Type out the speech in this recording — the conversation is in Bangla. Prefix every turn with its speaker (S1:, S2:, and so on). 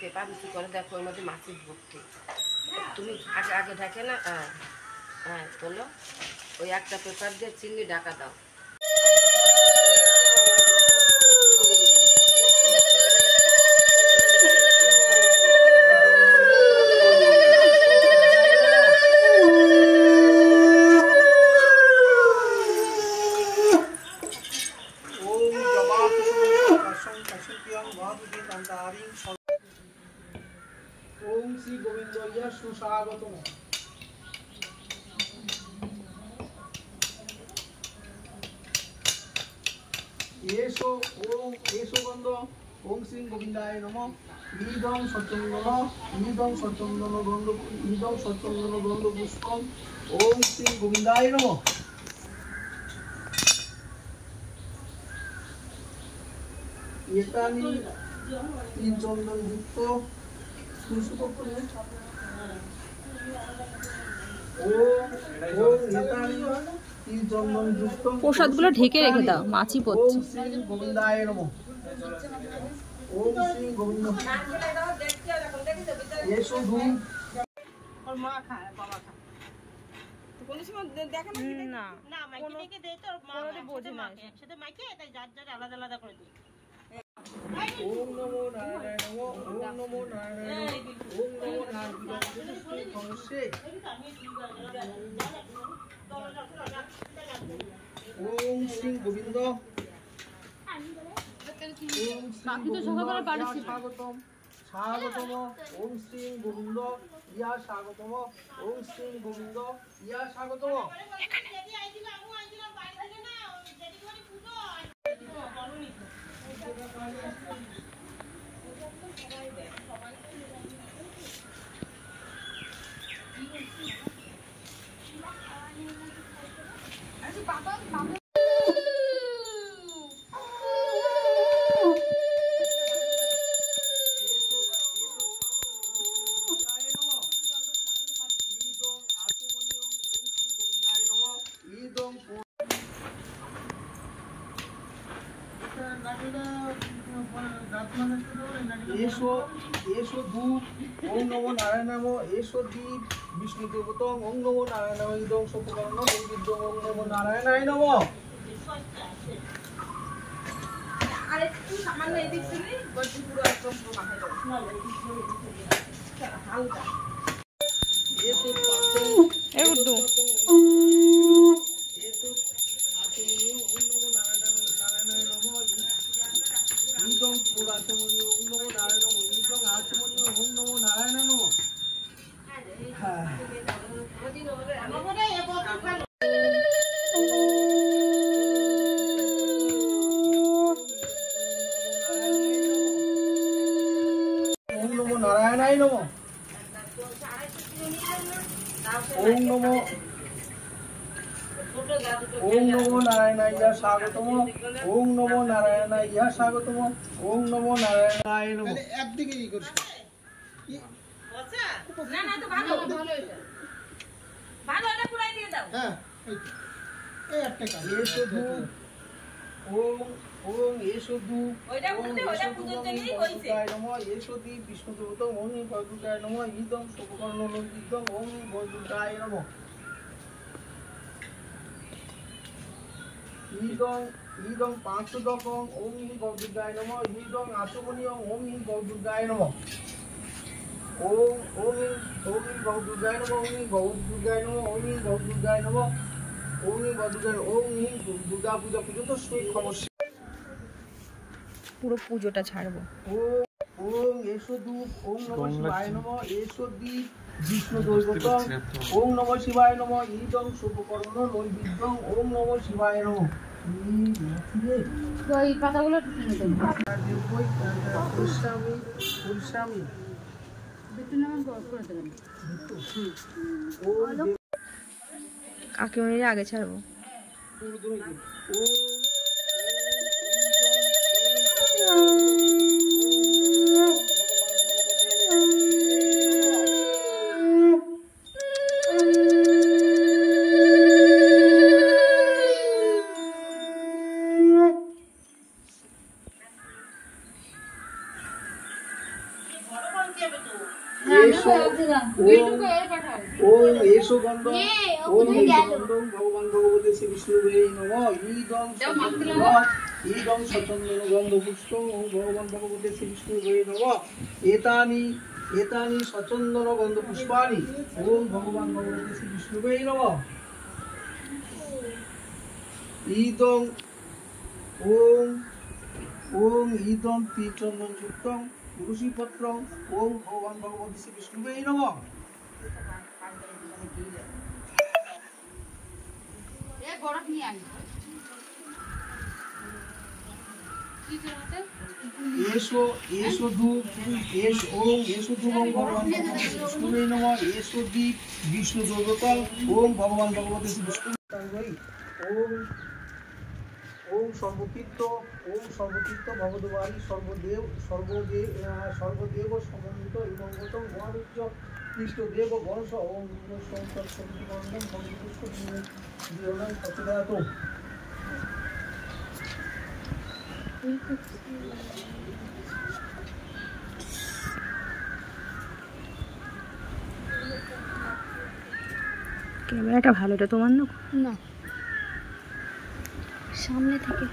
S1: পেপার বিক্রি করে দেখো ওর মধ্যে মাছের ভর্তি। তুমি আগে আগে ঢাকে না, হ্যাঁ হ্যাঁ বলো, ওই একটা পেপার দিয়ে চিংড়ি ঢাকা দাও।
S2: ওম শ্রী গোবিন্দয়া সুস্বাগতম। এসো ওম এসো গন্ধ ওম শ্রী গোবিন্দায় নমঃ। ইদং সত্যন্দন ইদং সত্যন্দন গন্ধ ইদং সত্যন্দন গন্ধ পুষ্পম ওম শ্রী গোবিন্দায় নমঃ। এতানি তিন চন্দন যুক্ত
S3: প্রসাদগুলো ঢেকে রেখে দাও, মাছি পড়ছে।
S2: ওম শ্রী গোবিন্দায় নমঃ। ওম শ্রী গোবিন্দ এসো ধূপ। ওর মা খায়, বাবা খায়। তো কোন সময় দেখে না? না মাইকে দেখে দেই তো মা বোঝে না। একসাথে মাইকে তাই যার যার আলাদা আলাদা করে দিই। ওম নমো নারায়ণায় নমঃ। ওম নমো নারায়ণায় নমঃ। ওম নমো নারায়ণায় নমঃ। ওম শ্রী গোবিন্দ স্বাগতম স্বাগতম। ওম শ্রী গোবিন্দ ইয়া স্বাগতম। ওম শ্রী গোবিন্দ ইয়া স্বাগতম। এসো এসো ধূপ ওম নমো নারায়ণ নমঃ। এসো দীপ বিষ্ণু দেবতং ওম নমো নারায়ণ ইদং সপকর্ণ বৈবিধ্যং ওম নমো নারায়ণায় নমঃ। আরেকটু সামান্য এদিক থেকে বডি পুরো একদম মাথায় দাও হালকা। এসো পাতো
S3: এ উঠো
S2: এসো আতমনি ওম নমো নারায়ণায় নমঃ। ইদং পুরাতমনি ওম নমো নারায়ণ নমঃ। ইদং আতমনি ওম নমো নারায়ণ নমঃ। হ্যাঁ ওম নমো নারায়ণায় নমঃ। ওম নমো ওম নমো নারায়ণায় স্বাগতম। ওম নমো নারায়ণায় স্বাগতম। ওম নমো নারায়ণায় নমঃ। একদিকে ই করছি না না তো ভালো ভালো এটা ভালো এটা পুরাই দিয়ে দাও। হ্যাঁ এই একটা কাজ এসো ধূপ ওম ওম এসো ধূপ ওইটা পুজো ওইটা পুজোর জন্যই কইছে নমঃ। এসো দীপ বিষ্ণু দেবতং ওম ভগবায় নমঃ। ইদং সপকর্ণ লঙ্কিতং ওম ভগবায় নমঃ। ইদং ইদং পাঁচদকং ওম ভগবায় নমঃ। ইদং আচমনিয়ং ওম ভগবায় নমঃ। ওম ওম ওম ভগবায় নমঃ। ওম ভগবায় নমঃ। ওম ভগবায় নমঃ। ওম ভগবায় ওম দুর্গা পূজা পর্যন্ত সুই সমস্যা
S3: পুরো পুজোটা ছাড়বো।
S2: ওম এসো ধূপ ওম নমঃ শিবায় নমঃ। এসো দীপ বিষ্ণু দৈবতং ওম নমঃ শিবায় নমঃ। ইদং শুভকর্ণ নৈবিদ্যং ওম নমঃ শিবায় নমঃ।
S3: এই পাতাগুলো কাকিমণির আগে ছাড়বো।
S4: এসো ওম এসো গন্ধম ওম এসো গন্ধম ভগবান ভগবতী শ্রী বিষ্ণুবে নমঃ ঈদং সচন্দন গন্ধ পুষ্প ওম ভগবান ভগবতী শ্রী বিষ্ণুবে নমঃ এতানি সচন্দন গন্ধ পুষ্পানি ওম ভগবান ভগবতী শ্রী বিষ্ণুবে নমঃ ঈদং ওম ঈদং ত্রিচন্দন যুক্তং তুলসী পত্রং ওম ভগবান ভগবতী শ্রী বিষ্ণুবে নমঃ এসো ধূপ ওম ভগবান ভগবতী শ্রী বিষ্ণুবে নমঃ এসো দীপ বিষ্ণু দেবতং ওম ভগবান ভগবতী শ্রী বিষ্ণুবে ওম সর্বতীর্থ ভগবদ্বারী সর্বদেব সমন্বিত এবং গৌতম মহারুদ্র কৃষ্ণদেব বংশ ওম সরস্বতী বন্দন ভগবৎ জীবন প্রচোদয়াত।
S3: ক্যামেরাটা ভালো, এটা তোমার না?
S5: না, সামনে থেকে